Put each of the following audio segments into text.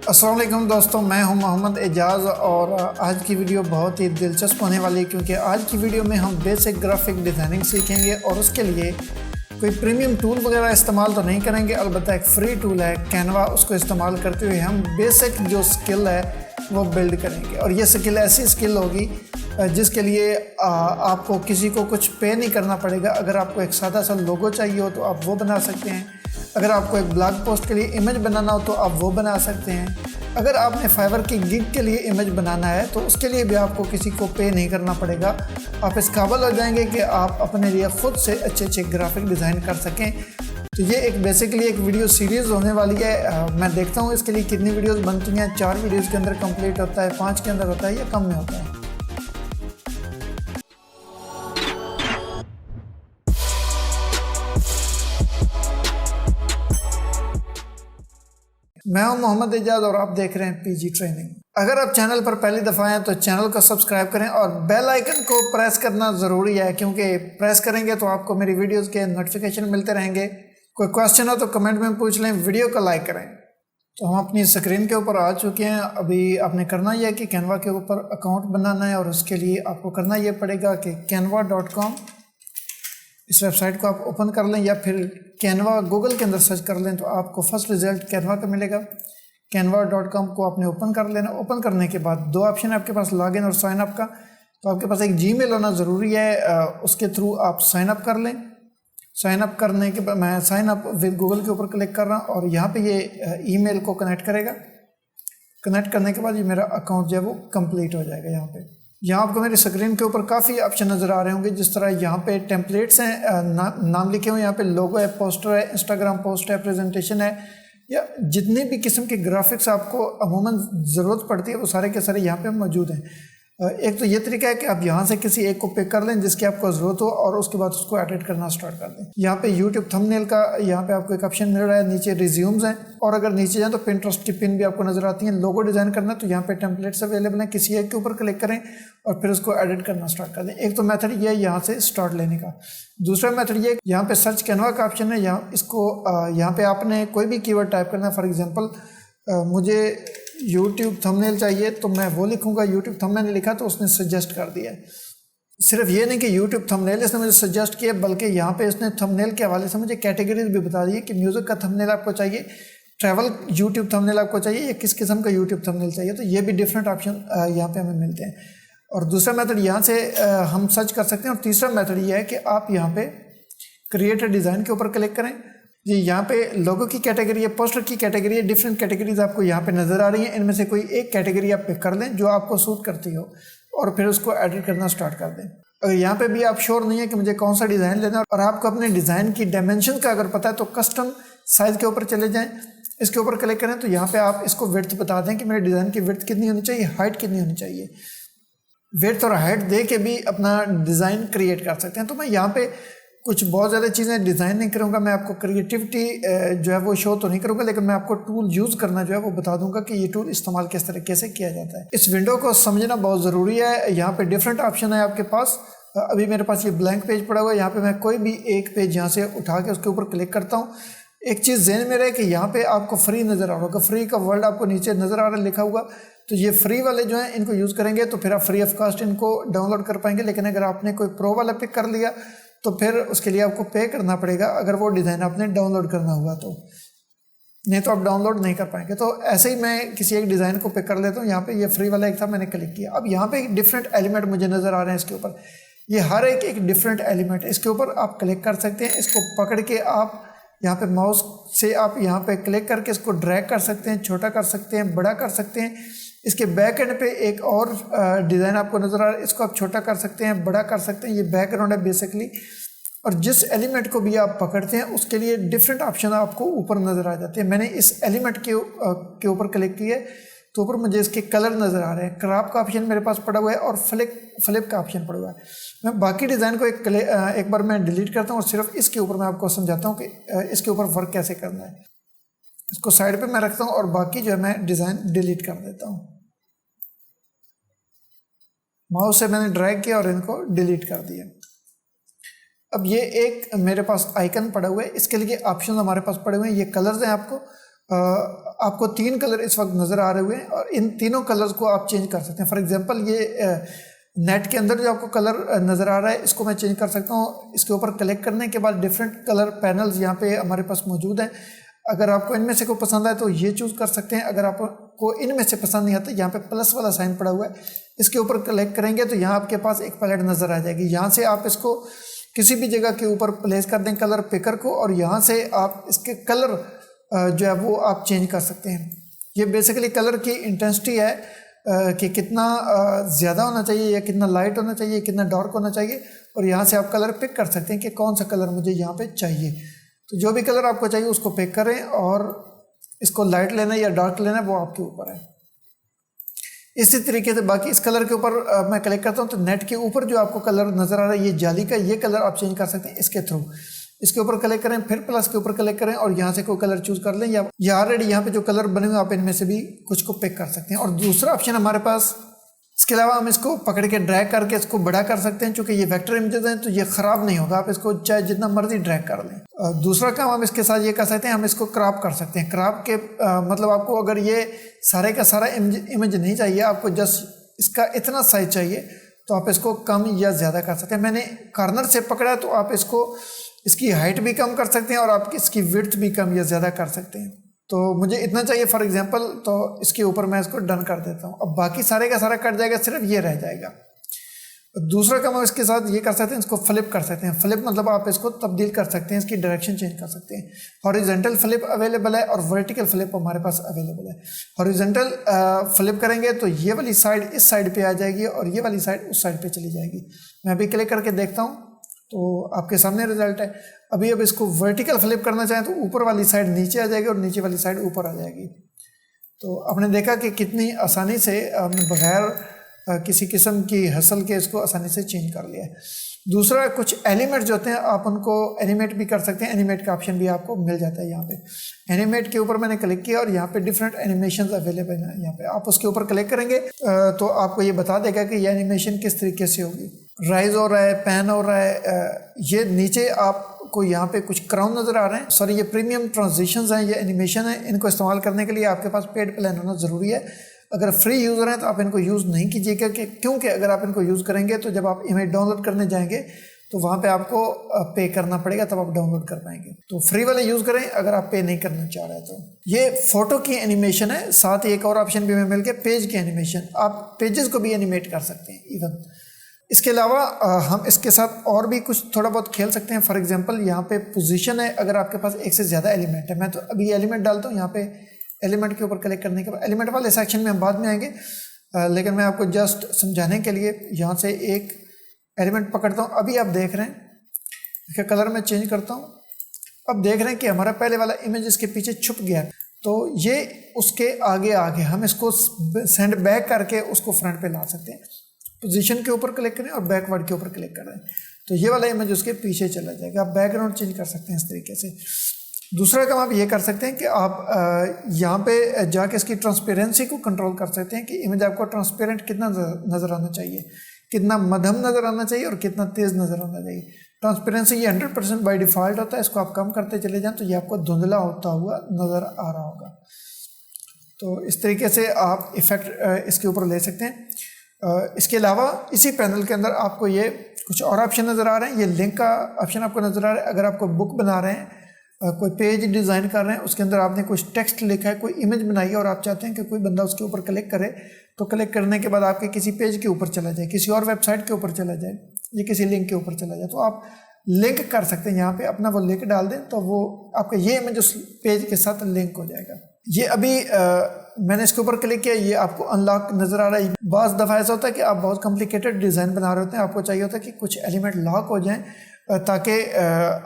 अस्सलाम वालेकुम दोस्तों, मैं हूं मोहम्मद एजाज़ और आज की वीडियो बहुत ही दिलचस्प होने वाली है क्योंकि आज की वीडियो में हम बेसिक ग्राफिक डिज़ाइनिंग सीखेंगे और उसके लिए कोई प्रीमियम टूल वगैरह इस्तेमाल तो नहीं करेंगे। अलबत्ता एक फ्री टूल है कैनवा, उसको इस्तेमाल करते हुए हम बेसिक जो स्किल है वो बिल्ड करेंगे। और ये स्किल ऐसी स्किल होगी जिसके लिए आपको किसी को कुछ पे नहीं करना पड़ेगा। अगर आपको एक सादा सा लोगो चाहिए हो तो आप वो बना सकते हैं। अगर आपको एक ब्लॉग पोस्ट के लिए इमेज बनाना हो तो आप वो बना सकते हैं। अगर आपने फाइवर की गिग के लिए इमेज बनाना है तो उसके लिए भी आपको किसी को पे नहीं करना पड़ेगा। आप इस काबिल हो जाएंगे कि आप अपने लिए ख़ुद से अच्छे अच्छे ग्राफिक डिज़ाइन कर सकें। तो ये एक बेसिकली एक वीडियो सीरीज़ होने वाली है। मैं देखता हूँ इसके लिए कितनी वीडियोस बनती हैं। 4 वीडियोस के अंदर कंप्लीट होता है, 5 के अंदर होता है या कम में होता है। मैं हूं मोहम्मद एजाज़ और आप देख रहे हैं पीजी ट्रेनिंग। अगर आप चैनल पर पहली दफ़ा आए तो चैनल को सब्सक्राइब करें और बेल आइकन को प्रेस करना ज़रूरी है क्योंकि प्रेस करेंगे तो आपको मेरी वीडियोस के नोटिफिकेशन मिलते रहेंगे। कोई क्वेश्चन हो तो कमेंट में पूछ लें, वीडियो को लाइक करें। तो हम अपनी स्क्रीन के ऊपर आ चुके हैं। अभी आपने करना यह है कि कैनवा के ऊपर अकाउंट बनाना है और उसके लिए आपको करना यह पड़ेगा कि canva.com इस वेबसाइट को आप ओपन कर लें या फिर कैनवा गूगल के अंदर सर्च कर लें तो आपको फर्स्ट रिजल्ट कैनवा का मिलेगा। canva.com को आपने ओपन कर लेना। ओपन करने के बाद 2 ऑप्शन है आपके पास, लॉगिन और साइन अप का। तो आपके पास एक जीमेल होना ज़रूरी है, उसके थ्रू आप साइन अप कर लें। साइन अप करने के बाद मैं साइन अप विद गूगल के ऊपर क्लिक कर रहा हूँ और यहाँ पे ये ईमेल को कनेक्ट करेगा। कनेक्ट करने के बाद ये मेरा अकाउंट जो है वो कंप्लीट हो जाएगा। यहाँ आपको मेरी स्क्रीन के ऊपर काफ़ी ऑप्शन नज़र आ रहे होंगे। जिस तरह यहाँ पे टेम्पलेट्स हैं, नाम लिखे हुए, यहाँ पे लोगो है, पोस्टर है, इंस्टाग्राम पोस्ट है, प्रेजेंटेशन है, या जितने भी किस्म के ग्राफिक्स आपको अमूमन ज़रूरत पड़ती है वो सारे के सारे यहाँ पे मौजूद हैं। एक तो ये तरीका है कि आप यहाँ से किसी एक को पिक कर लें जिसकी आपको ज़रूरत हो और उसके बाद उसको एडिट करना स्टार्ट कर दें। यहाँ पे यूट्यूब थंबनेल का यहाँ पे आपको एक ऑप्शन मिल रहा है, नीचे रिज्यूम्स हैं और अगर नीचे जाएँ तो पिंटरेस्ट की पिन भी आपको नज़र आती हैं। लोगो डिज़ाइन करना तो यहाँ पे टेम्पलेट्स अवेलेबल हैं, किसी एक के ऊपर क्लिक करें और फिर उसको एडिट करना स्टार्ट कर दें। एक तो मेथड ये है यहाँ से स्टार्ट लेने का। दूसरा मेथड ये, यहाँ पे सर्च कैनवा का ऑप्शन है, यहाँ पे आपने कोई भी कीवर्ड टाइप करना है। फॉर एग्जांपल मुझे यूट्यूब थंबनेल चाहिए तो मैं वो लिखूंगा। यूट्यूब थंबनेल लिखा तो उसने सजेस्ट कर दिया है। सिर्फ ये नहीं कि यूट्यूब थंबनेल इसने मुझे सजेस्ट किया, बल्कि यहाँ पे इसने थंबनेल के हवाले से मुझे कैटेगरीज भी बता दी है कि म्यूज़िक का थंबनेल आपको चाहिए, ट्रैवल यूट्यूब थंबनेल आपको चाहिए, या किस किस्म का यूट्यूब थंबनेल चाहिए। तो ये भी डिफरेंट ऑप्शन यहाँ पे हमें मिलते हैं। और दूसरा मेथड यहाँ से हम सर्च कर सकते हैं। और तीसरा मेथड ये है कि आप यहाँ पे क्रिएट अ डिज़ाइन के ऊपर क्लिक करें। जी, यहाँ पे लोगो की कैटेगरी है, पोस्टर की कैटेगरी है, डिफरेंट कैटेगरीज आपको यहाँ पे नज़र आ रही हैं। इनमें से कोई एक कैटेगरी आप पिक कर लें जो आपको सूट करती हो और फिर उसको एडिट करना स्टार्ट कर दें। अगर यहाँ पे भी आप श्योर नहीं है कि मुझे कौन सा डिज़ाइन लेना है और आपको अपने डिज़ाइन की डायमेंशन का अगर पता है तो कस्टम साइज़ के ऊपर चले जाएँ। इसके ऊपर क्लिक करें तो यहाँ पर आप इसको विड्थ बता दें कि मेरे डिज़ाइन की विड्थ कितनी होनी चाहिए, हाइट कितनी होनी चाहिए। विड्थ और हाइट दे के भी अपना डिज़ाइन क्रिएट कर सकते हैं। तो मैं यहाँ पे कुछ बहुत ज़्यादा चीज़ें डिज़ाइन नहीं करूँगा, मैं आपको क्रिएटिविटी जो है वो शो तो नहीं करूँगा, लेकिन मैं आपको टूल यूज़ करना जो है वो बता दूंगा कि ये टूल इस्तेमाल किस तरीके से किया जाता है। इस विंडो को समझना बहुत ज़रूरी है। यहाँ पे डिफरेंट ऑप्शन है आपके पास। अभी मेरे पास ये ब्लैंक पेज पड़ा हुआ है। यहाँ पे मैं कोई भी एक पेज यहाँ से उठा के उसके ऊपर क्लिक करता हूँ। एक चीज़ ज़हन में रहे कि यहाँ पे आपको फ्री नज़र आ रहा होगा, फ्री का वर्ड आपको नीचे नज़र आ रहा है लिखा हुआ। तो ये फ्री वाले जो हैं इनको यूज़ करेंगे तो फिर आप फ्री ऑफ कॉस्ट इनको डाउनलोड कर पाएंगे। लेकिन अगर आपने कोई प्रो वाला पिक कर लिया तो फिर उसके लिए आपको पे करना पड़ेगा, अगर वो डिज़ाइन आपने डाउनलोड करना हुआ तो, नहीं तो आप डाउनलोड नहीं कर पाएंगे। तो ऐसे ही मैं किसी एक डिज़ाइन को पिक कर लेता हूँ। यहाँ पे ये फ्री वाला एक था, मैंने क्लिक किया। अब यहाँ पे डिफरेंट एलिमेंट मुझे नज़र आ रहे हैं इसके ऊपर। ये हर एक डिफरेंट एलिमेंट है, इसके ऊपर आप क्लिक कर सकते हैं। इसको पकड़ के आप यहाँ पे माउस से आप यहाँ पे क्लिक करके इसको ड्रैग कर सकते हैं, छोटा कर सकते हैं, बड़ा कर सकते हैं। इसके बैक एंड पे एक और डिज़ाइन आपको नज़र आ रहा है, इसको आप छोटा कर सकते हैं, बड़ा कर सकते हैं। ये बैकग्राउंड है बेसिकली। और जिस एलिमेंट को भी आप पकड़ते हैं उसके लिए डिफरेंट ऑप्शन आपको ऊपर नज़र आ जाते हैं। मैंने इस एलिमेंट के ऊपर क्लिक किया तो ऊपर मुझे इसके कलर नज़र आ रहे हैं। क्रॉप का ऑप्शन मेरे पास पड़ा हुआ है और फ्लिप का ऑप्शन पड़ा हुआ है। मैं बाकी डिज़ाइन को एक बार मैं डिलीट करता हूँ और सिर्फ इसके ऊपर मैं आपको समझाता हूँ कि इसके ऊपर वर्क कैसे करना है। इसको साइड पे मैं रखता हूँ और बाकी जो है मैं डिज़ाइन डिलीट कर देता हूँ। माउस से मैंने ड्रैग किया और इनको डिलीट कर दिया। अब ये एक मेरे पास आइकन पड़ा हुआ है, इसके लिए ऑप्शन हमारे पास पड़े हुए हैं। ये कलर्स हैं, आपको आपको 3 कलर इस वक्त नज़र आ रहे हुए हैं और इन तीनों कलर्स को आप चेंज कर सकते हैं। फॉर एग्जांपल ये नेट के अंदर जो आपको कलर नज़र आ रहा है इसको मैं चेंज कर सकता हूँ। इसके ऊपर क्लिक करने के बाद डिफरेंट कलर पैनल्स यहाँ पे हमारे पास मौजूद हैं। अगर आपको इनमें से कोई पसंद आए तो ये चूज़ कर सकते हैं। अगर आपको इनमें से पसंद नहीं आता, यहाँ पे प्लस वाला साइन पड़ा हुआ है, इसके ऊपर क्लिक करेंगे तो यहाँ आपके पास एक पैलेट नज़र आ जाएगी। यहाँ से आप इसको किसी भी जगह के ऊपर प्लेस कर दें कलर पिकर को, और यहाँ से आप इसके कलर जो है वो आप चेंज कर सकते हैं। ये बेसिकली कलर की इंटेंसिटी है कि कितना ज़्यादा होना चाहिए या कितना लाइट होना चाहिए, कितना डार्क होना चाहिए, और यहाँ से आप कलर पिक कर सकते हैं कि कौन सा कलर मुझे यहाँ पे चाहिए। तो जो भी कलर आपको चाहिए उसको पिक करें, और इसको लाइट लेना है या डार्क लेना है वो आपके ऊपर है। इसी तरीके से बाकी इस कलर के ऊपर मैं क्लिक करता हूँ तो नेट के ऊपर जो आपको कलर नज़र आ रहा है ये जाली का, ये कलर आप चेंज कर सकते हैं इसके थ्रू। इसके ऊपर क्लिक करें, फिर प्लस के ऊपर क्लिक करें और यहाँ से कोई कलर चूज़ कर लें, या ऑलरेडी यहाँ पे जो कलर बने हुए आप इनमें से भी कुछ को पिक कर सकते हैं। और दूसरा ऑप्शन हमारे पास, इसके अलावा हम इसको पकड़ के ड्रैग करके इसको बड़ा कर सकते हैं। चूँकि ये वेक्टर इमेजेस हैं तो ये ख़राब नहीं होगा, आप इसको चाहे जितना मर्जी ड्रैग कर लें। दूसरा काम हम इसके साथ ये कर सकते हैं, हम इसको क्रॉप कर सकते हैं। क्रॉप के मतलब आपको अगर ये सारे का सारा इमेज नहीं चाहिए, आपको जस्ट इसका इतना साइज चाहिए, तो आप इसको कम या ज़्यादा कर सकते हैं। मैंने कॉर्नर से पकड़ा तो आप इसको इसकी हाइट भी कम कर सकते हैं और आप इसकी विड्थ भी कम या ज़्यादा कर सकते हैं। तो मुझे इतना चाहिए फॉर एग्जांपल, तो इसके ऊपर मैं इसको डन कर देता हूँ। अब बाकी सारे का सारा कट जाएगा, सिर्फ ये रह जाएगा। दूसरा काम हम इसके साथ ये कर सकते हैं, इसको फ्लिप कर सकते हैं। फ्लिप मतलब आप इसको तब्दील कर सकते हैं, इसकी डायरेक्शन चेंज कर सकते हैं। हॉरिजॉन्टल फ्लिप अवेलेबल है और वर्टिकल फ्लिप हमारे पास अवेलेबल है। हॉरिजॉन्टल फ्लिप करेंगे तो ये वाली साइड इस साइड पे आ जाएगी और ये वाली साइड उस साइड पे चली जाएगी। मैं अभी क्लिक करके देखता हूँ तो आपके सामने रिजल्ट है। अभी अब इसको वर्टिकल फ्लिप करना चाहें तो ऊपर वाली साइड नीचे आ जाएगी और नीचे वाली साइड ऊपर आ जाएगी। तो आपने देखा कि कितनी आसानी से हमने बगैर किसी किस्म की हसल के इसको आसानी से चेंज कर लिया है। दूसरा, कुछ एलिमेंट्स जो होते हैं आप उनको एनिमेट भी कर सकते हैं। एनिमेट का ऑप्शन भी आपको मिल जाता है। यहाँ पे एनिमेट के ऊपर मैंने क्लिक किया और यहाँ पे डिफरेंट एनिमेशंस अवेलेबल हैं। यहाँ पे आप उसके ऊपर क्लिक करेंगे तो आपको ये बता देगा कि ये एनिमेशन किस तरीके से होगी। राइज हो रहा है, पैन हो रहा है, ये नीचे आपको यहाँ पे कुछ क्राउन नज़र आ रहे हैं। सॉरी, ये प्रीमियम ट्रांजिशंस हैं, ये एनिमेशन है। इनको इस्तेमाल करने के लिए आपके पास पेड प्लान होना ज़रूरी है। अगर फ्री यूज़र हैं तो आप इनको यूज़ नहीं कीजिएगा, क्योंकि अगर आप इनको यूज़ करेंगे तो जब आप इमेज डाउनलोड करने जाएंगे तो वहाँ पे आपको पे करना पड़ेगा, तब आप डाउनलोड कर पाएंगे। तो फ्री वाले यूज़ करें अगर आप पे नहीं करना चाह रहे तो। ये फ़ोटो की एनिमेशन है, साथ ही एक और ऑप्शन भी हमें मिल गया, पेज की एनिमेशन। आप पेजेस को भी एनिमेट कर सकते हैं इवन। इसके अलावा हम इसके साथ और भी कुछ थोड़ा बहुत खेल सकते हैं। फॉर एग्जांपल यहाँ पे पोजीशन है, अगर आपके पास एक से ज़्यादा एलिमेंट है, मैं तो अभी एलिमेंट डालता हूँ। यहाँ पे एलिमेंट के ऊपर क्लिक करने के बाद एलिमेंट वाले सेक्शन में हम बाद में आएंगे, लेकिन मैं आपको जस्ट समझाने के लिए यहाँ से एक एलिमेंट पकड़ता हूँ। अभी आप देख रहे हैं इसका कलर मैं चेंज करता हूँ। अब देख रहे हैं कि हमारा पहले वाला इमेज इसके पीछे छुप गया, तो ये उसके आगे आगे हम इसको सेंड बैक करके उसको फ्रंट पे ला सकते हैं। पोजीशन के ऊपर क्लिक करें और बैकवर्ड के ऊपर क्लिक करें तो ये वाला इमेज उसके पीछे चला जाएगा। आप बैकग्राउंड चेंज कर सकते हैं इस तरीके से। दूसरा काम आप ये कर सकते हैं कि आप यहाँ पे जाके इसकी ट्रांसपेरेंसी को कंट्रोल कर सकते हैं कि इमेज आपको ट्रांसपेरेंट कितना नज़र आना चाहिए, कितना मध्यम नज़र आना चाहिए और कितना तेज़ नज़र आना चाहिए। ट्रांसपेरेंसी ये 100% बाय डिफ़ॉल्ट होता है, इसको आप कम करते चले जाएँ तो ये आपको धुंधला होता हुआ नज़र आ रहा होगा। तो इस तरीके से आप इफ़ेक्ट इसके ऊपर ले सकते हैं। इसके अलावा इसी पैनल के अंदर आपको ये कुछ और ऑप्शन नज़र आ रहे हैं। ये लिंक का ऑप्शन आपको नज़र आ रहा है। अगर आपको बुक बना रहे हैं, कोई पेज डिज़ाइन कर रहे हैं, उसके अंदर आपने कुछ टेक्स्ट लिखा है, कोई इमेज बनाई है और आप चाहते हैं कि कोई बंदा उसके ऊपर क्लिक करे, तो क्लिक करने के बाद आपके किसी पेज के ऊपर चला जाए, किसी और वेबसाइट के ऊपर चला जाए या किसी लिंक के ऊपर चला जाए, तो आप लिंक कर सकते हैं। यहाँ पे अपना वो लिंक डाल दें तो वो आपका ये इमेज उस पेज के साथ लिंक हो जाएगा। ये अभी मैंने इसके ऊपर क्लिक किया, ये आपको अनलॉक नज़र आ रहा है। बाज़ दफ़ा ऐसा होता है कि आप बहुत कॉम्प्लिकेटेड डिज़ाइन बना रहे होते हैं, आपको चाहिए होता है कि कुछ एलिमेंट लॉक हो जाएँ ताकि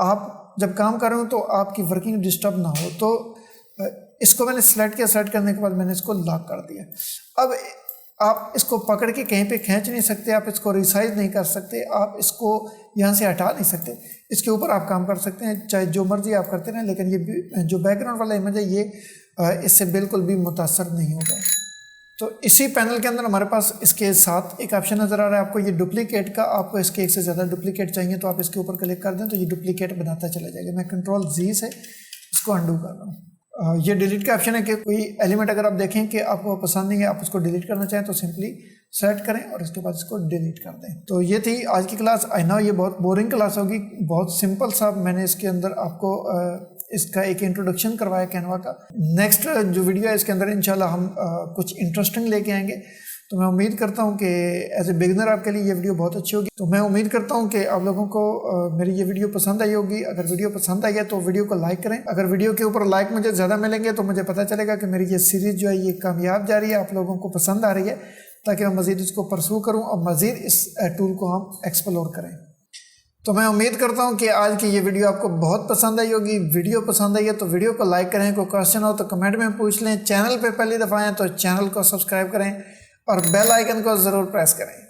आप जब काम कर रहे हो तो आपकी वर्किंग डिस्टर्ब ना हो। तो इसको मैंने सेलेक्ट किया, सेलेक्ट करने के बाद मैंने इसको लॉक कर दिया। अब आप इसको पकड़ के कहीं पे खींच नहीं सकते, आप इसको रिसाइज नहीं कर सकते, आप इसको यहाँ से हटा नहीं सकते। इसके ऊपर आप काम कर सकते हैं, चाहे जो मर्जी आप करते रहें, लेकिन ये जो बैकग्राउंड वाला इमेज है ये इससे बिल्कुल भी मुतासर नहीं होगा। तो इसी पैनल के अंदर हमारे पास इसके साथ एक ऑप्शन नज़र आ रहा है आपको, ये डुप्लीकेट का। आपको इसके एक से ज़्यादा डुप्लीकेट चाहिए तो आप इसके ऊपर क्लिक कर दें तो ये डुप्लीकेट बनाता चला जाएगा। मैं कंट्रोल Z से इसको अंडू कर रहा हूँ। ये डिलीट का ऑप्शन है कि कोई एलिमेंट अगर आप देखें कि आपको पसंद नहीं है, आप उसको डिलीट करना चाहें तो सिंपली सेलेक्ट करें और इसके बाद इसको डिलीट कर दें। तो ये थी आज की क्लास। आई नो ये बहुत बोरिंग क्लास होगी, बहुत सिंपल सा मैंने इसके अंदर आपको इसका एक इंट्रोडक्शन करवाया कैनवा का। नेक्स्ट जो वीडियो है इसके अंदर इंशाल्लाह हम कुछ इंटरेस्टिंग लेके आएंगे। तो मैं उम्मीद करता हूँ कि एज ए बिगनर आपके लिए ये वीडियो बहुत अच्छी होगी। तो मैं उम्मीद करता हूँ कि आप लोगों को मेरी ये वीडियो पसंद आई होगी। अगर वीडियो पसंद आई है तो वीडियो को लाइक करें। अगर वीडियो के ऊपर लाइक मुझे ज़्यादा मिलेंगे तो मुझे पता चलेगा कि मेरी ये सीरीज़ जो है ये कामयाब जा रही है, आप लोगों को पसंद आ रही है, ताकि मैं मज़ीद इसको परसू करूँ और मज़ीद इस टूल को हम एक्सप्लोर करें। तो मैं उम्मीद करता हूँ कि आज की ये वीडियो आपको बहुत पसंद आई होगी। वीडियो पसंद आई है तो वीडियो को लाइक करें, कोई क्वेश्चन हो तो कमेंट में पूछ लें, चैनल पे पहली दफ़ा आएँ तो चैनल को सब्सक्राइब करें और बेल आइकन को ज़रूर प्रेस करें।